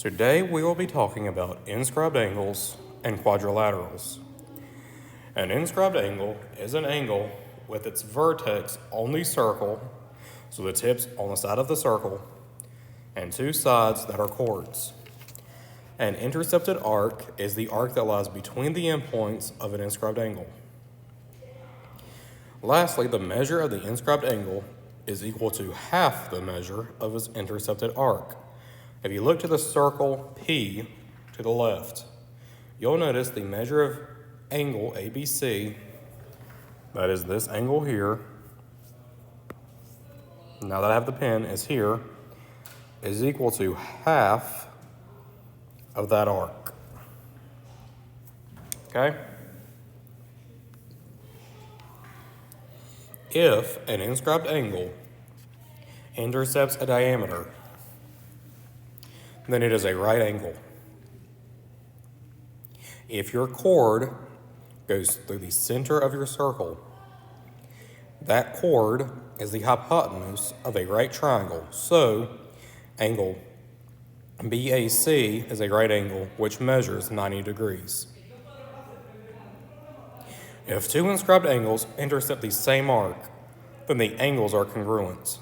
Today we will be talking about inscribed angles and quadrilaterals. An inscribed angle is an angle with its vertex on the circle, so the tip's on the side of the circle, and two sides that are chords. An intercepted arc is the arc that lies between the endpoints of an inscribed angle. Lastly, the measure of the inscribed angle is equal to half the measure of its intercepted arc. If you look to the circle P to the left, you'll notice the measure of angle ABC, that is this angle here, now that I have the pen, is here, is equal to half of that arc. Okay? If an inscribed angle intercepts a diameter, then it is a right angle. If your chord goes through the center of your circle, that chord is the hypotenuse of a right triangle. So, angle BAC is a right angle which measures 90 degrees. If two inscribed angles intercept the same arc, then the angles are congruent.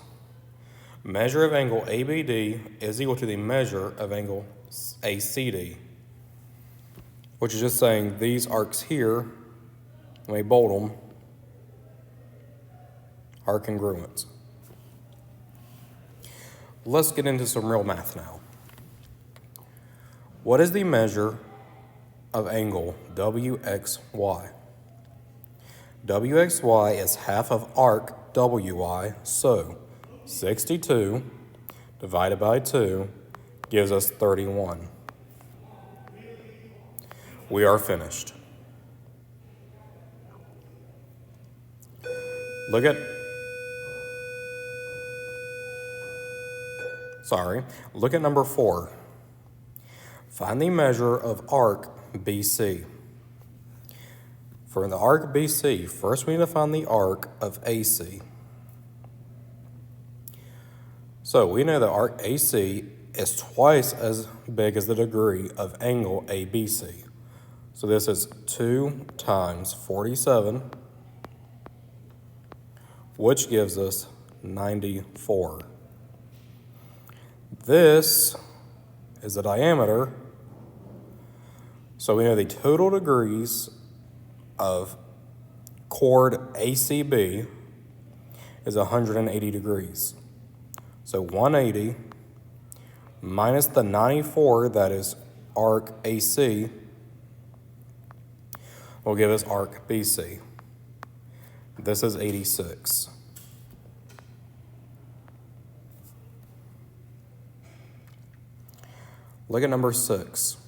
Measure of angle ABD is equal to the measure of angle ACD, which is just saying these arcs here, let me bold them, are congruent. Let's get into some real math now. What is the measure of angle WXY? WXY is half of arc WY, so 62 divided by 2 gives us 31. We are finished. Look at number 4. Find the measure of arc BC. For the arc BC, first we need to find the arc of AC. So we know that arc AC is twice as big as the degree of angle ABC. So this is 2 times 47, which gives us 94. This is the diameter, so we know the total degrees of chord ACB is 180 degrees. So 180 minus the 94, that is arc AC, will give us arc BC. This is 86. Look at number 6.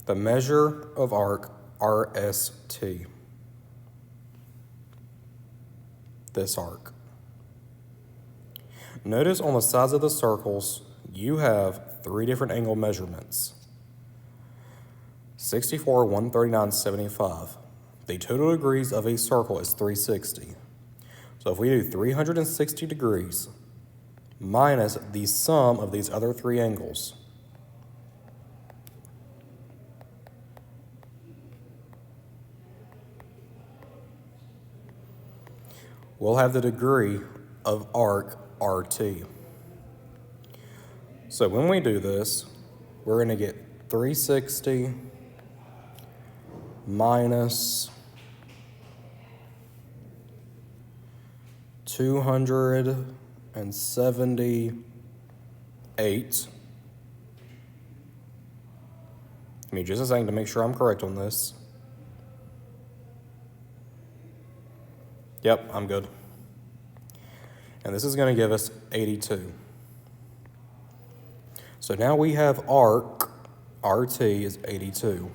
The measure of arc RST. This arc. Notice on the sides of the circles, you have 3 different angle measurements. 64, 139, 75. The total degrees of a circle is 360. So if we do 360 degrees minus the sum of these other 3 angles, we'll have the degree of arc RT. So when we do this, we're going to get 360 minus 278. Give me just a second to make sure I'm correct on this. Yep, I'm good. And this is going to give us 82. So now we have arc, RT is 82.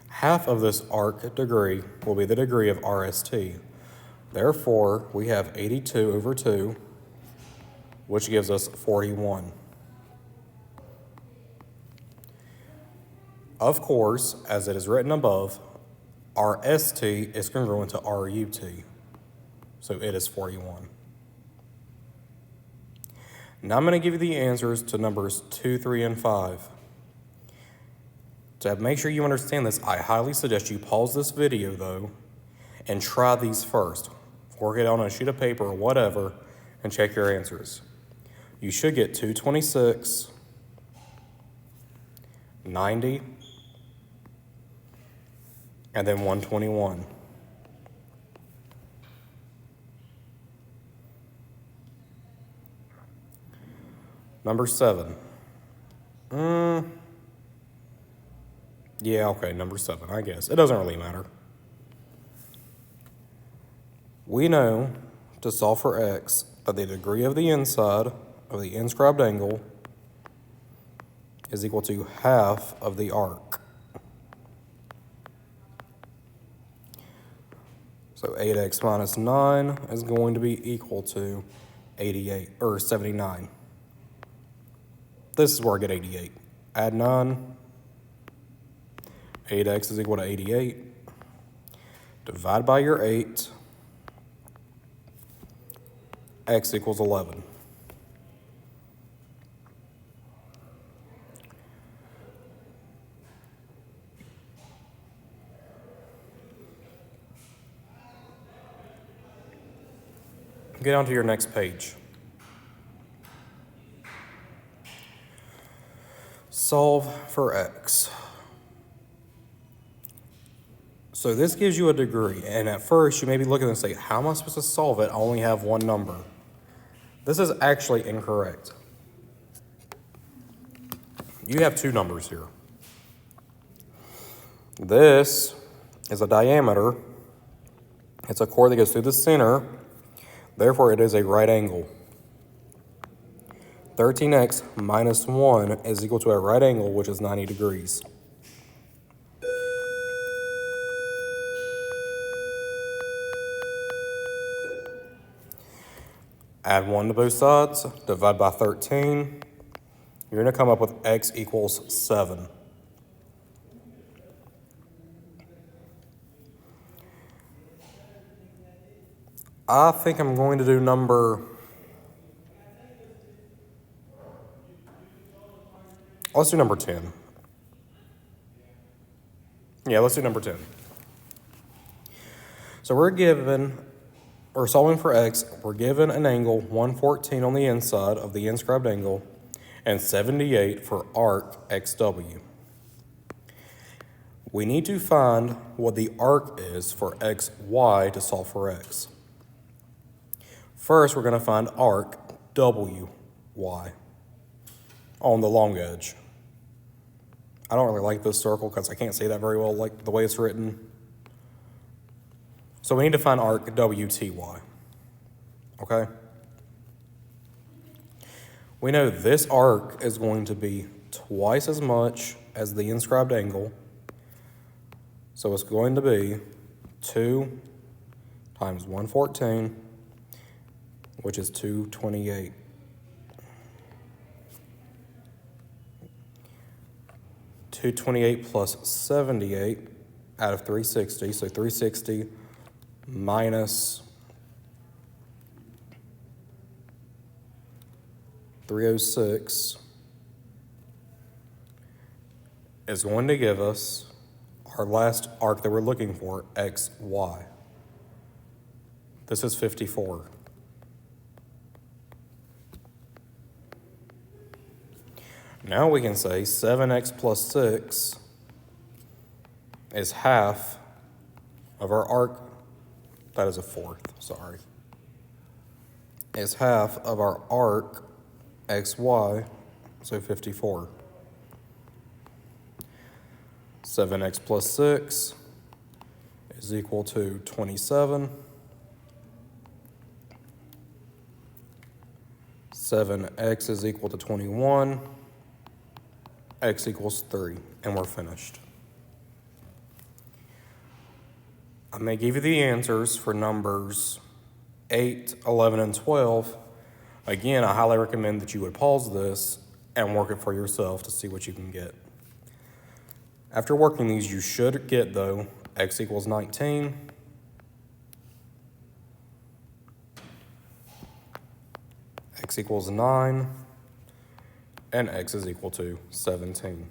Half of this arc degree will be the degree of RST. Therefore, we have 82 over 2, which gives us 41. Of course, as it is written above, RST is congruent to RUT, so it is 41. Now I'm going to give you the answers to numbers 2, 3, and 5. To make sure you understand this, I highly suggest you pause this video, though, and try these first. Work it on a sheet of paper or whatever, and check your answers. You should get 226, 90, and then 121. Number 7. Yeah, okay, number 7, I guess. It doesn't really matter. We know to solve for x that the degree of the inside of the inscribed angle is equal to half of the arc. So 8x minus 9 is going to be equal to 88 or 79. This is where I get 88. Add 9. 8x is equal to 88. Divide by your 8. X equals 11. Get on to your next page. Solve for x. So this gives you a degree, and at first you may be looking and say, how am I supposed to solve it? I only have one number. This is actually incorrect. You have two numbers here. This is a diameter. It's a chord that goes through the center. Therefore, it is a right angle. 13x minus 1 is equal to a right angle, which is 90 degrees. Add 1 to both sides, divide by 13. You're going to come up with x equals 7. I think I'm going to do let's do number 10. Yeah, let's do number 10. So we're solving for x. We're given an angle 114 on the inside of the inscribed angle and 78 for arc xw. We need to find what the arc is for xy to solve for x. First, we're going to find arc wy on the long edge. I don't really like this circle because I can't see that very well like the way it's written. So we need to find arc wty, okay? We know this arc is going to be twice as much as the inscribed angle. So it's going to be 2 times 114, which is 228. Plus 78 out of 360, so 360 minus 306 is going to give us our last arc that we're looking for, xy. This is 54. Now we can say 7x plus 6 is half of our arc. That is a fourth, sorry. Is half of our arc xy, so 54. 7x plus 6 is equal to 27. 7x is equal to 21. X equals 3, and we're finished. I may give you the answers for numbers 8, 11, and 12. Again, I highly recommend that you would pause this and work it for yourself to see what you can get. After working these, you should get, though, x equals 19, x equals 9, and x is equal to 17.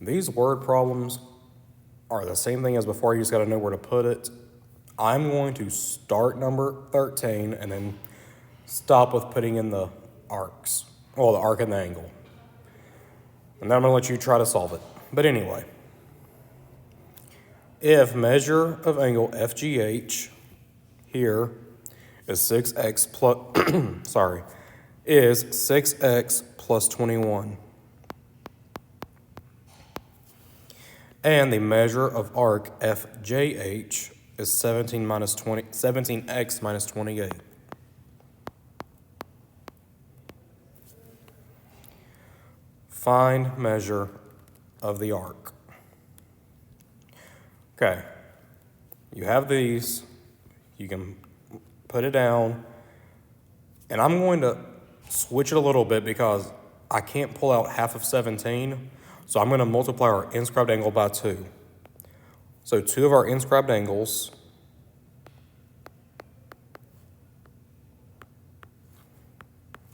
These word problems are the same thing as before, you just got to know where to put it. I'm going to start number 13 and then stop with putting in the arcs, well, the arc and the angle. And then I'm going to let you try to solve it. But anyway, if measure of angle FGH here is 6x plus, is 6x plus 21, and the measure of arc FJH is 17x minus 28. Find measure of the arc. Okay, you have these, you can put it down, and I'm going to switch it a little bit because I can't pull out half of 17, so I'm going to multiply our inscribed angle by 2. So 2 of our inscribed angles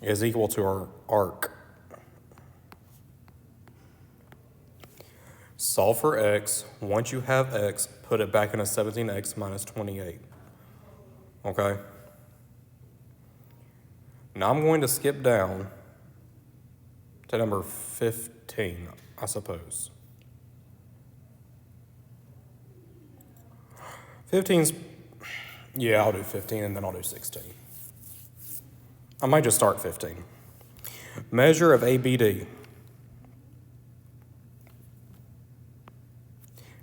is equal to our arc. Solve for x. Once you have x, put it back in a 17x minus 28. Okay? Now I'm going to skip down to number 15, I suppose. 15's, yeah, I'll do 15 and then I'll do 16. I might just start 15. Measure of ABD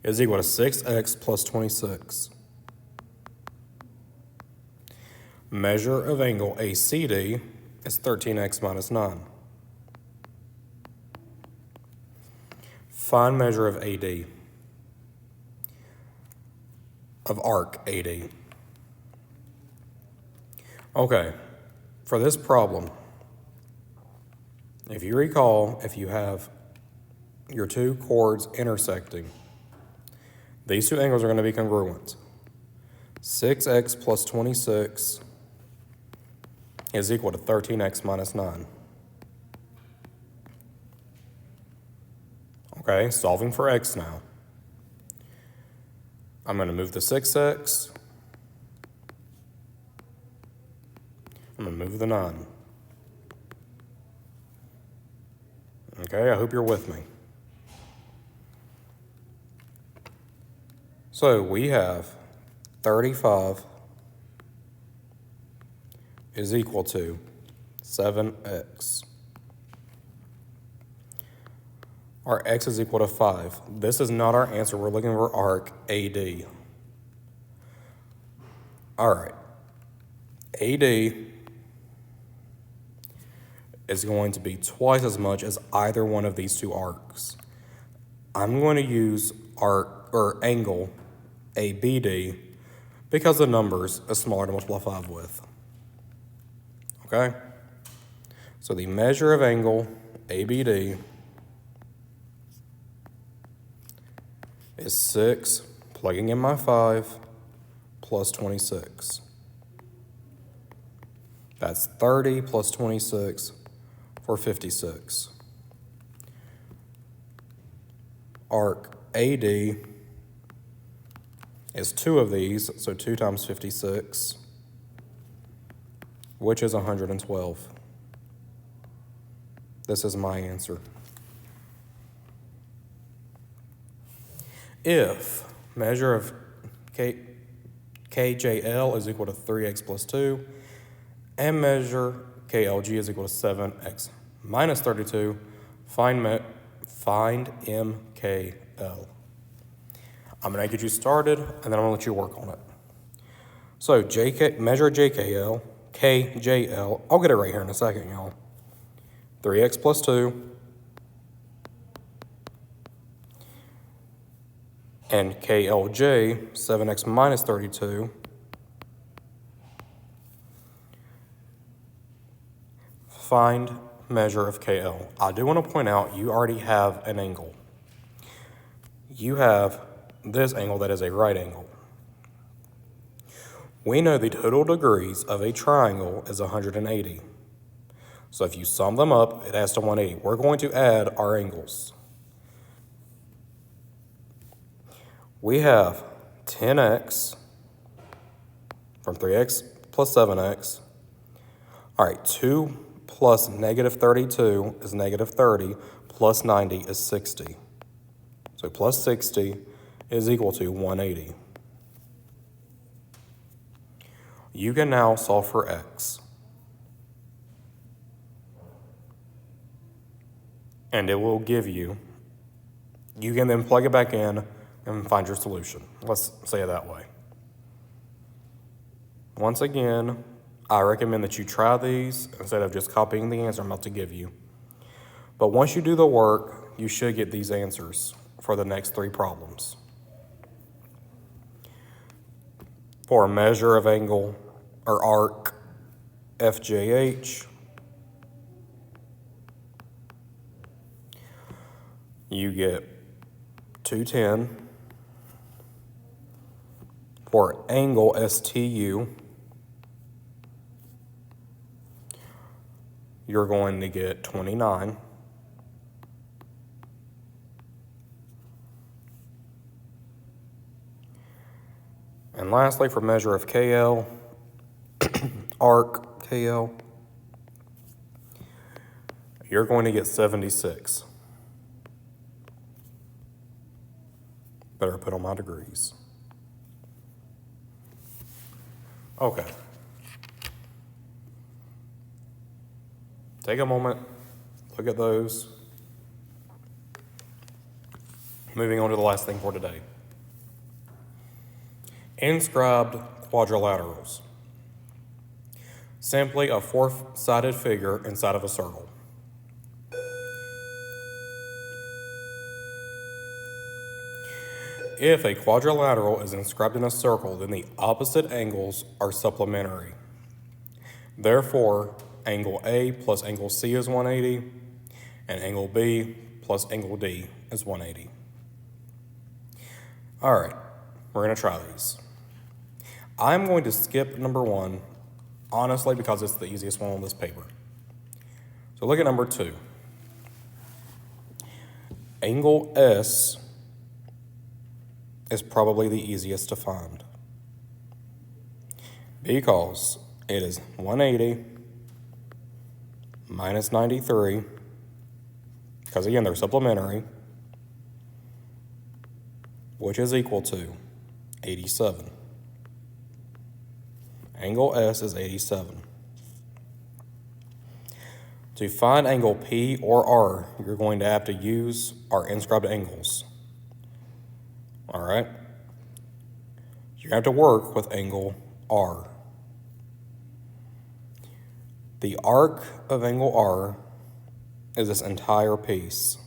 is equal to 6x plus 26. Measure of angle ACD is 13x minus 9. Find measure of AD, of arc AD. Okay, for this problem, if you recall, if you have your two chords intersecting, these two angles are going to be congruent. 6x plus 26 is equal to 13x minus 9. Okay, solving for x now. I'm going to move the 6x. I'm going to move the 9. Okay, I hope you're with me. So we have 35 is equal to 7x. Our x is equal to 5. This is not our answer. We're looking for arc AD. All right. AD is going to be twice as much as either one of these two arcs. I'm going to use arc or angle ABD because the numbers is smaller to multiply 5 with. Okay? So the measure of angle ABD is 6, plugging in my 5, plus 26. That's 30 plus 26 for 56. Arc AD is 2 of these, so 2 times 56, which is 112. This is my answer. If measure of KJL is equal to 3x plus 2, and measure KLG is equal to 7x minus 32, find MKL. I'm going to get you started, and then I'm going to let you work on it. So measure JKL, KJL, I'll get it right here in a second, y'all. 3x plus 2, and KLJ, 7x minus 32, find measure of KL. I do want to point out you already have an angle. You have this angle that is a right angle. We know the total degrees of a triangle is 180. So if you sum them up, it adds to 180. We're going to add our angles. We have 10x from 3x plus 7x. All right, 2 plus negative 32 is negative 30, plus 90 is 60. So plus 60 is equal to 180. You can now solve for x. And it will give you can then plug it back in and find your solution. Let's say it that way. Once again, I recommend that you try these instead of just copying the answer I'm about to give you. But once you do the work, you should get these answers for the next 3 problems. For a measure of angle or arc FJH, you get 210. For angle STU, you're going to get 29. And lastly, for measure of KL, arc KL, you're going to get 76. Better put on my degrees. Okay. Take a moment, look at those. Moving on to the last thing for today. Inscribed quadrilaterals. Simply a 4-sided figure inside of a circle. If a quadrilateral is inscribed in a circle, then the opposite angles are supplementary. Therefore, angle A plus angle C is 180, and angle B plus angle D is 180. All right, we're going to try these. I'm going to skip number 1, honestly, because it's the easiest one on this paper. So look at number 2. Angle S is probably the easiest to find because it is 180 minus 93, because again, they're supplementary, which is equal to 87. Angle S is 87. To find angle P or R, you're going to have to use our inscribed angles. All right? You have to work with angle R. The arc of angle R is this entire piece.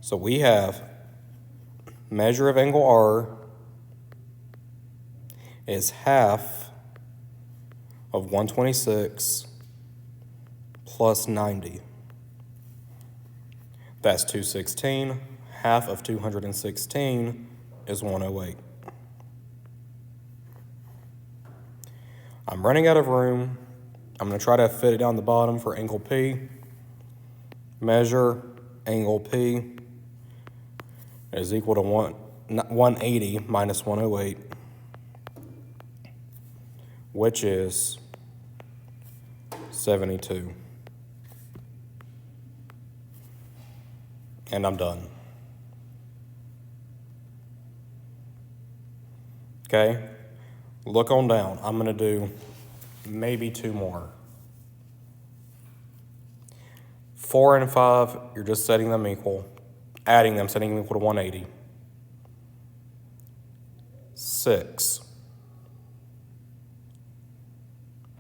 So we have measure of angle R is half of 126 plus 90. That's 216. Half of 216 is 108. I'm running out of room. I'm going to try to fit it down the bottom for angle P. Measure angle P is equal to 180 minus 108, which is 72. And I'm done. Okay? Look on down. I'm going to do maybe 2 more. 4 and 5, you're just setting them equal. Adding them, setting them equal to 180. 6.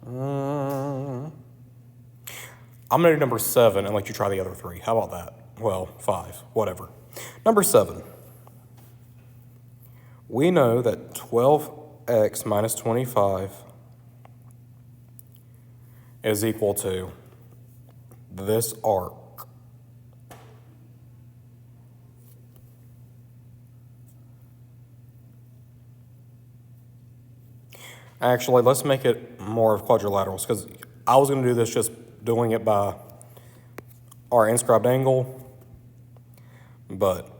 I'm going to do number 7 and let you try the other 3. How about that? Well, 5, whatever. Number 7. We know that 12x minus 25 is equal to this arc. Actually, let's make it more of quadrilaterals, because I was going to do this just doing it by our inscribed angle, but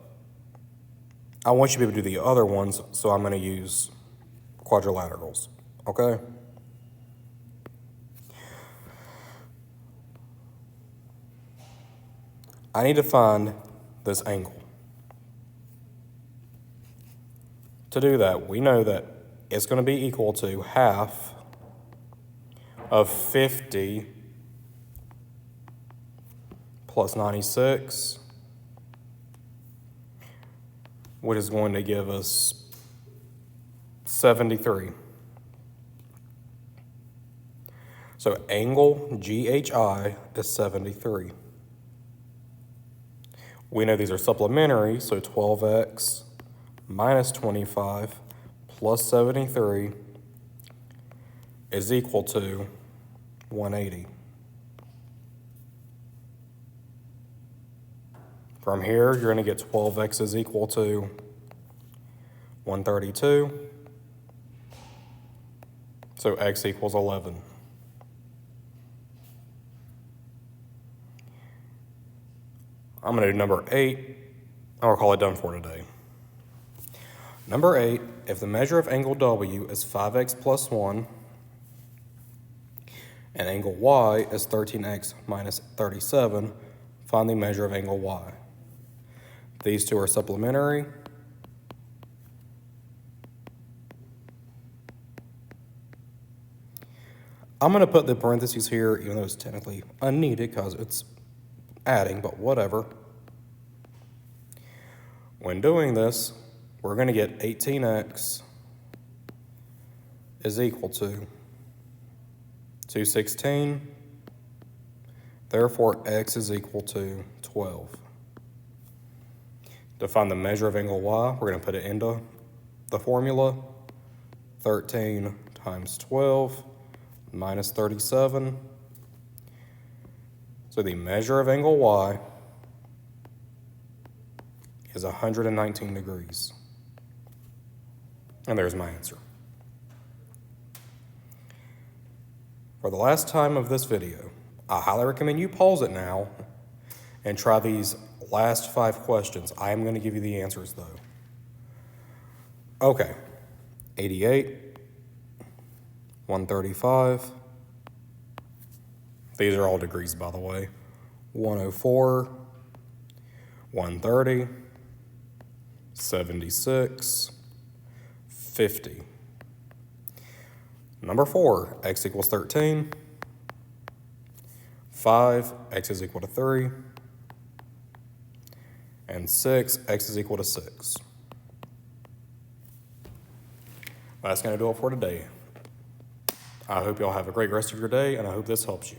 I want you to be able to do the other ones, so I'm going to use quadrilaterals, okay? I need to find this angle. To do that, we know that it's going to be equal to half of 50 plus 96, which is going to give us 73. So angle GHI is 73. We know these are supplementary, so 12x minus 25 plus 73 is equal to 180. From here, you're going to get 12x is equal to 132. So x equals 11. I'm going to do number 8, and I'll call it done for today. Number 8, if the measure of angle W is 5x plus 1, and angle Y is 13x minus 37, find the measure of angle Y. These two are supplementary. I'm going to put the parentheses here, even though it's technically unneeded because it's adding, but whatever. When doing this, we're going to get 18x is equal to 216. Therefore, x is equal to 12. To find the measure of angle y, we're going to put it into the formula. 13 times 12 minus 37. So the measure of angle y is 119 degrees. And there's my answer. For the last time of this video, I highly recommend you pause it now and try these last 5 questions. I am going to give you the answers though. Okay, 88, 135. These are all degrees, by the way. 104, 130, 76, 50. Number 4, x equals 13. 5, x is equal to 3. And 6, x is equal to 6. That's going to do it for today. I hope y'all have a great rest of your day, and I hope this helps you.